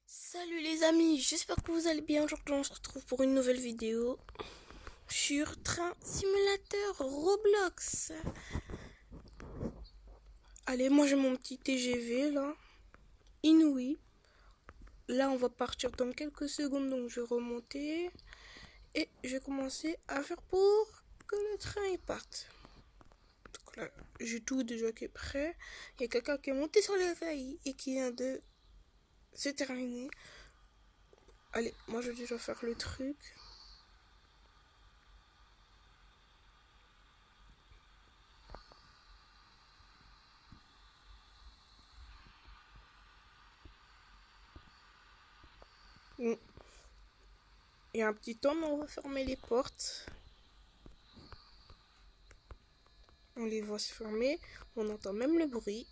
Salut les amis, j'espère que vous allez bien. Aujourd'hui on se retrouve pour une nouvelle vidéo sur Train Simulateur Roblox. Allez, moi j'ai mon petit TGV là, Inouï. Là on va partir dans quelques secondes, donc je vais remonter. Et je vais commencer à faire pour que le train il parte. Donc là, j'ai tout déjà qui est prêt. Il y a quelqu'un qui est monté sur les rails et qui vient de se terminer. Allez, moi je vais déjà faire le truc. Bon. Il y a un petit temps, mais on va fermer les portes. On les voit se fermer. On entend même le bruit.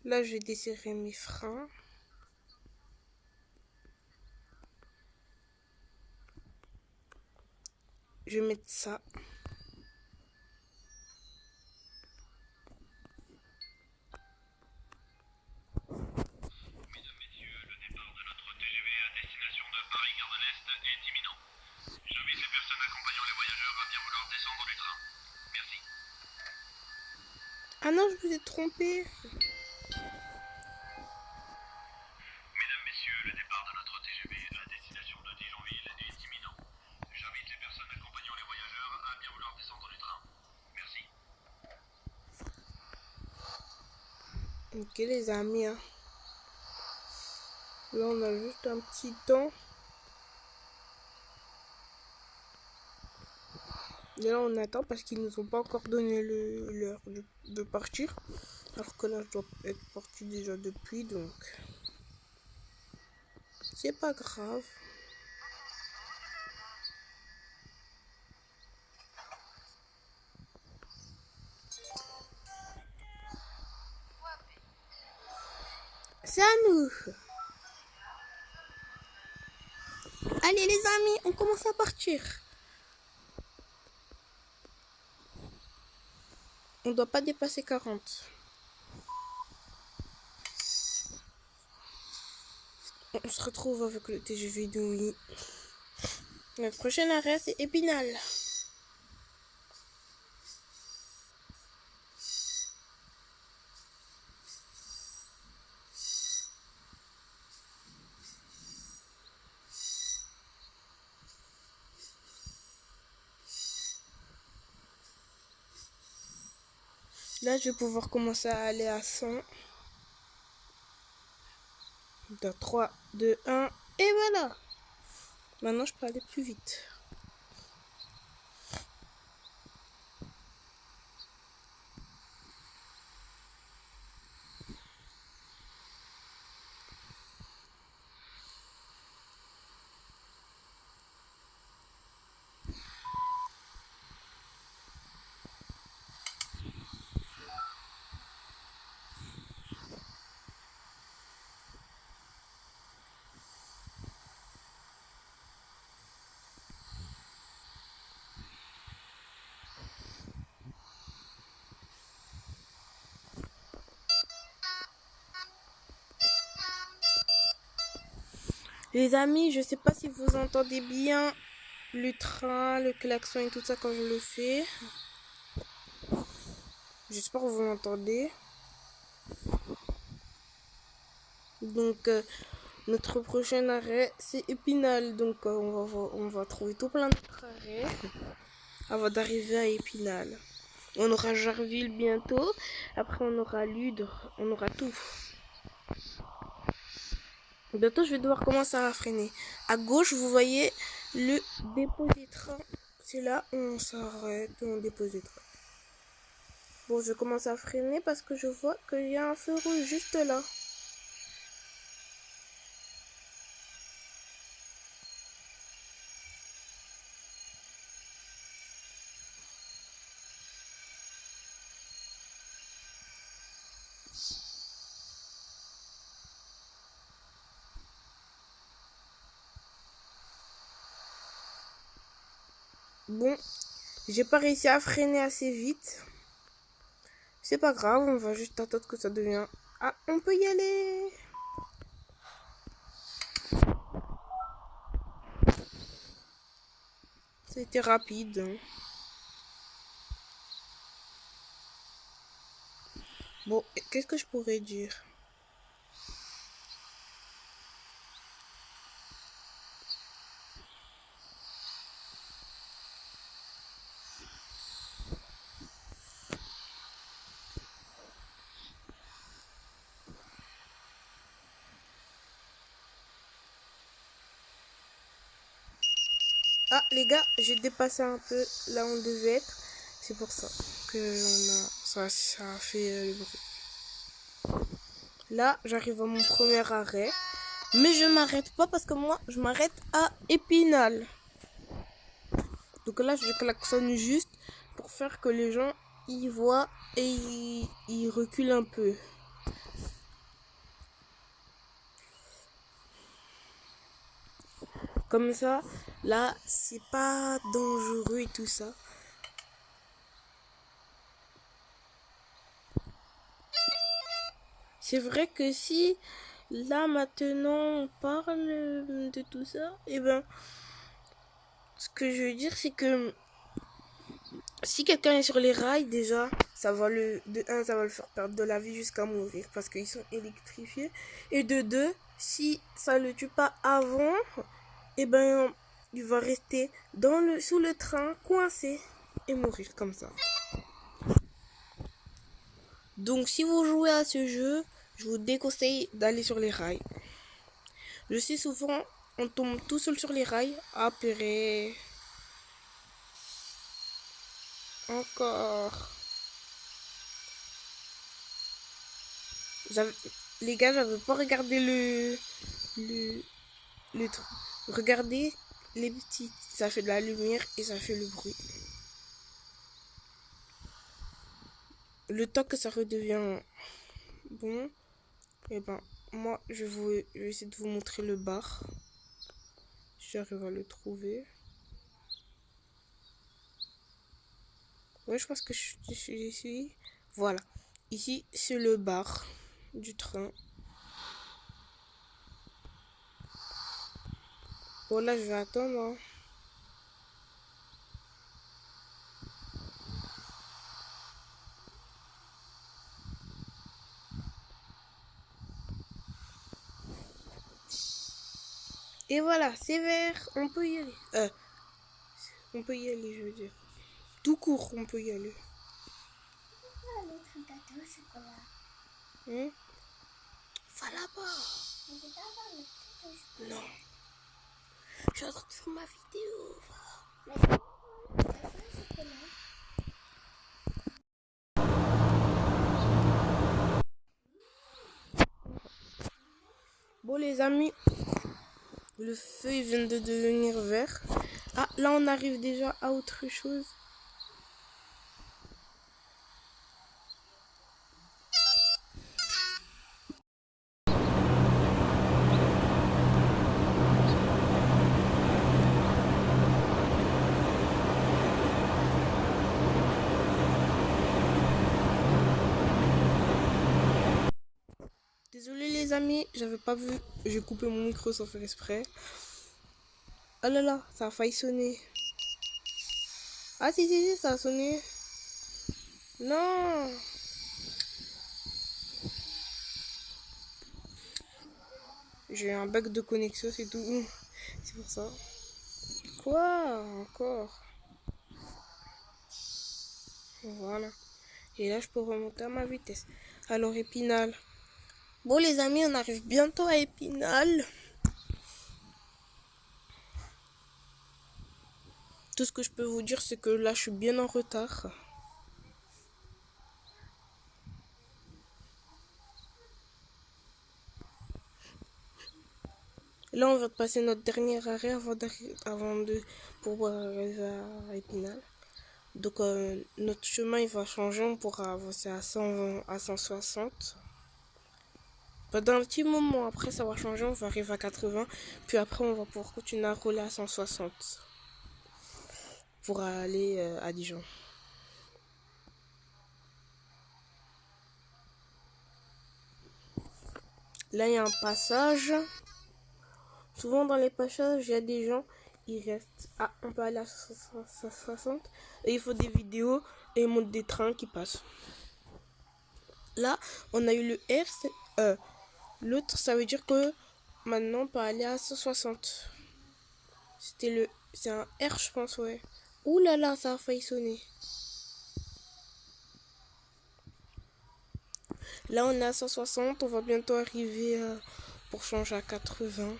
Là, je vais desserrer mes freins. Je vais mettre ça. Ah non, je vous ai trompé. Ok les amis, hein. Là on a juste un petit temps. Et là on attend parce qu'ils nous ont pas encore donné l'heure de partir. Alors que là je dois être parti déjà depuis, donc c'est pas grave. C'est à nous. Allez les amis, on commence à partir. On doit pas dépasser 40. On se retrouve avec le TGV d'Ouï. Notre prochain arrêt, c'est Épinal. Là, je vais pouvoir commencer à aller à 100. Dans 3, 2, 1. Et voilà. Maintenant, je peux aller plus vite. Les amis, je sais pas si vous entendez bien le train, le klaxon et tout ça quand je le fais. J'espère que vous l'entendez. Donc, notre prochain arrêt, c'est Épinal. Donc, on va trouver tout plein d'autres arrêts avant d'arriver à Épinal. On aura Jarville bientôt. Après, on aura Ludre. On aura tout. Bientôt, je vais devoir commencer à freiner. À gauche, vous voyez le dépôt des trains. C'est là où on s'arrête, où on dépose les trains. Bon, je commence à freiner parce que je vois qu'il y a un feu rouge juste là. Bon, j'ai pas réussi à freiner assez vite. C'est pas grave, on va juste attendre que ça devienne... Ah, on peut y aller. C'était rapide. Hein. Bon, qu'est-ce que je pourrais dire? Ah, les gars, j'ai dépassé un peu là où on devait être. C'est pour ça que ça a fait le bruit. Là, j'arrive à mon premier arrêt. Mais je m'arrête pas parce que moi, je m'arrête à Épinal. Donc là, je klaxonne juste pour faire que les gens y voient et ils reculent un peu. Comme ça, là, c'est pas dangereux et tout ça. C'est vrai que si, là, maintenant, on parle de tout ça, et ben, ce que je veux dire, c'est que si quelqu'un est sur les rails, déjà, ça va ça va le faire perdre de la vie jusqu'à mourir parce qu'ils sont électrifiés. Et de deux, si ça le tue pas avant, et ben, il va rester sous le train, coincé et mourir comme ça. Donc, si vous jouez à ce jeu, je vous déconseille d'aller sur les rails. Je sais souvent, on tombe tout seul sur les rails. Ah, purée. Encore. Les gars, j'avais pas regardé le truc. Regardez les petits. Ça fait de la lumière et ça fait le bruit. Le temps que ça redevient bon, et ben, moi, je vais essayer de vous montrer le bar. J'arrive à le trouver. Ouais, je pense que je suis. Voilà. Ici, c'est le bar du train. Bon, là, je vais attendre. Hein. Et voilà, c'est vert. On peut y aller. On peut y aller, je veux dire. Tout court, on peut y aller. Hmm? Va là-bas. Non. Je suis en train de faire ma vidéo. Bon les amis, le feu il vient de devenir vert. Ah là on arrive déjà à autre chose. Désolé les amis, j'avais pas vu. J'ai coupé mon micro sans faire exprès. Oh là là, ça a failli sonner. Ah si, ça a sonné. Non. J'ai un bug de connexion, c'est tout. C'est pour ça. Quoi encore? Voilà. Et là, je peux remonter à ma vitesse. Alors, Épinal. Bon, les amis, on arrive bientôt à Épinal. Tout ce que je peux vous dire, c'est que là, je suis bien en retard. Là, on va passer notre dernier arrêt pour arriver à Épinal. Donc, notre chemin, il va changer. On pourra avancer à 120, à 160. Pendant un petit moment, après, ça va changer. On va arriver à 80. Puis après, on va pouvoir continuer à rouler à 160. pour aller à Dijon. Là, il y a un passage. Souvent, dans les passages, il y a des gens, ils restent. Ah, on peut aller à 60. Et il faut des vidéos et ils montent des trains qui passent. Là, on a eu le R. L'autre, ça veut dire que maintenant, on peut aller à 160. C'est un R, je pense, ouais. Ouh là là, ça a failli sonner. Là, on est à 160. On va bientôt arriver pour changer à 80.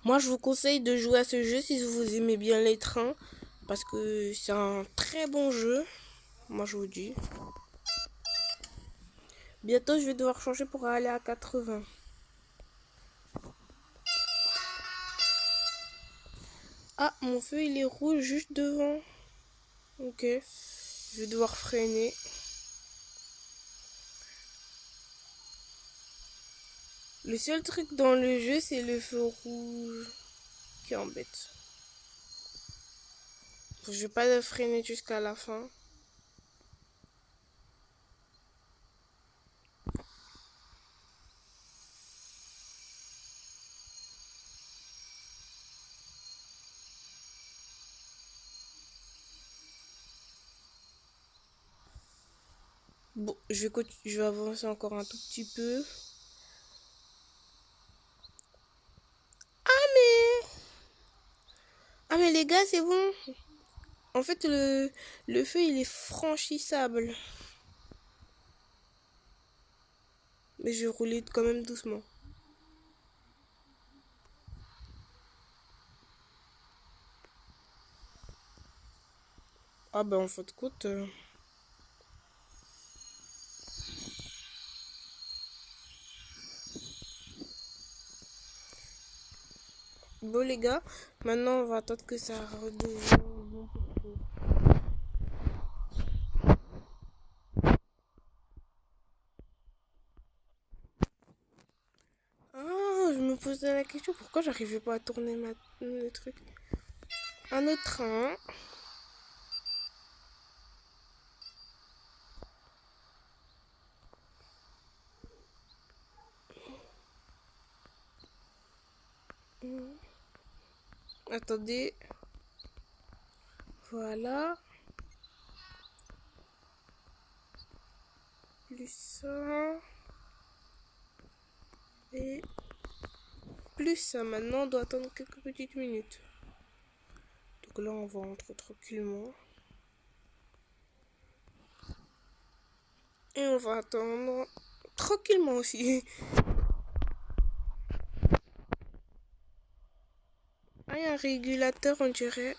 Moi, je vous conseille de jouer à ce jeu si vous aimez bien les trains. Parce que c'est un très bon jeu. Moi, je vous dis. Bientôt, je vais devoir changer pour aller à 80. Ah, mon feu, il est rouge juste devant. Ok. Je vais devoir freiner. Le seul truc dans le jeu, c'est le feu rouge qui embête. Je vais pas le freiner jusqu'à la fin. Bon, je vais avancer encore un tout petit peu. Ah mais les gars, c'est bon. En fait, le feu, il est franchissable. Mais je vais rouler quand même doucement. Ah ben en fait, écoute... Bon les gars, maintenant on va attendre que ça redevienne bon. Ah, je me posais la question pourquoi j'arrivais pas à tourner le truc. Un autre train. Attendez. Voilà. Plus ça. Et plus ça. Maintenant, on doit attendre quelques petites minutes. Donc là, on va rentrer tranquillement. Et on va attendre tranquillement aussi. Ah, il y a un régulateur, on dirait.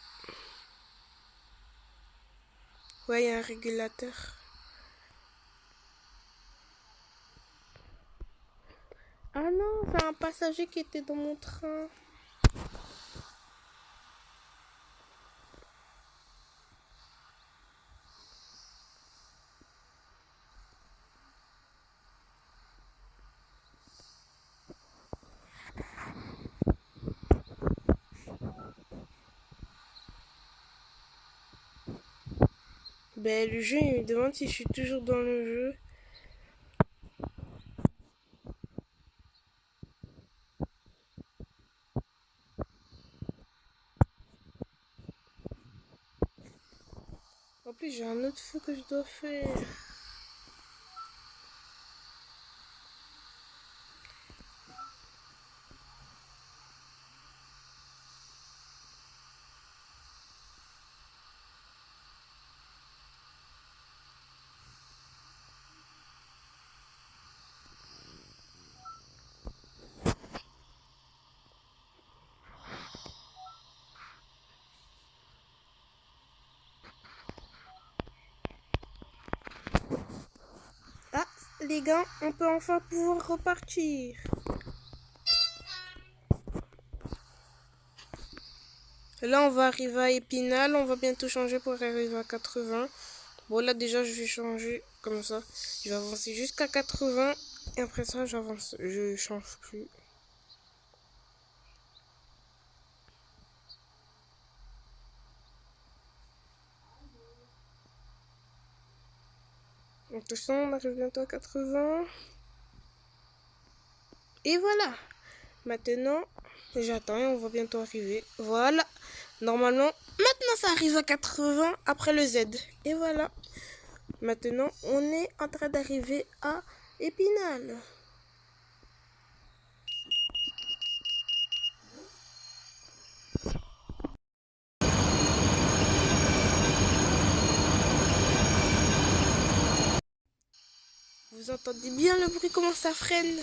Ouais, il y a un régulateur. Ah non, c'est un passager qui était dans mon train. Ben, le jeu, il me demande si je suis toujours dans le jeu. En plus, j'ai un autre feu que je dois faire. Ah, les gars, on peut enfin pouvoir repartir. Là, on va arriver à Épinal. On va bientôt changer pour arriver à 80. Bon, là, déjà, je vais changer comme ça. Je vais avancer jusqu'à 80 et après ça j'avance, je change plus. Donc tout ça, on arrive bientôt à 80. Et voilà. Maintenant, j'attends et on va bientôt arriver. Voilà. Normalement, maintenant ça arrive à 80 après le Z. Et voilà. Maintenant, on est en train d'arriver à Épinal. Vous entendez bien le bruit, comment ça freine?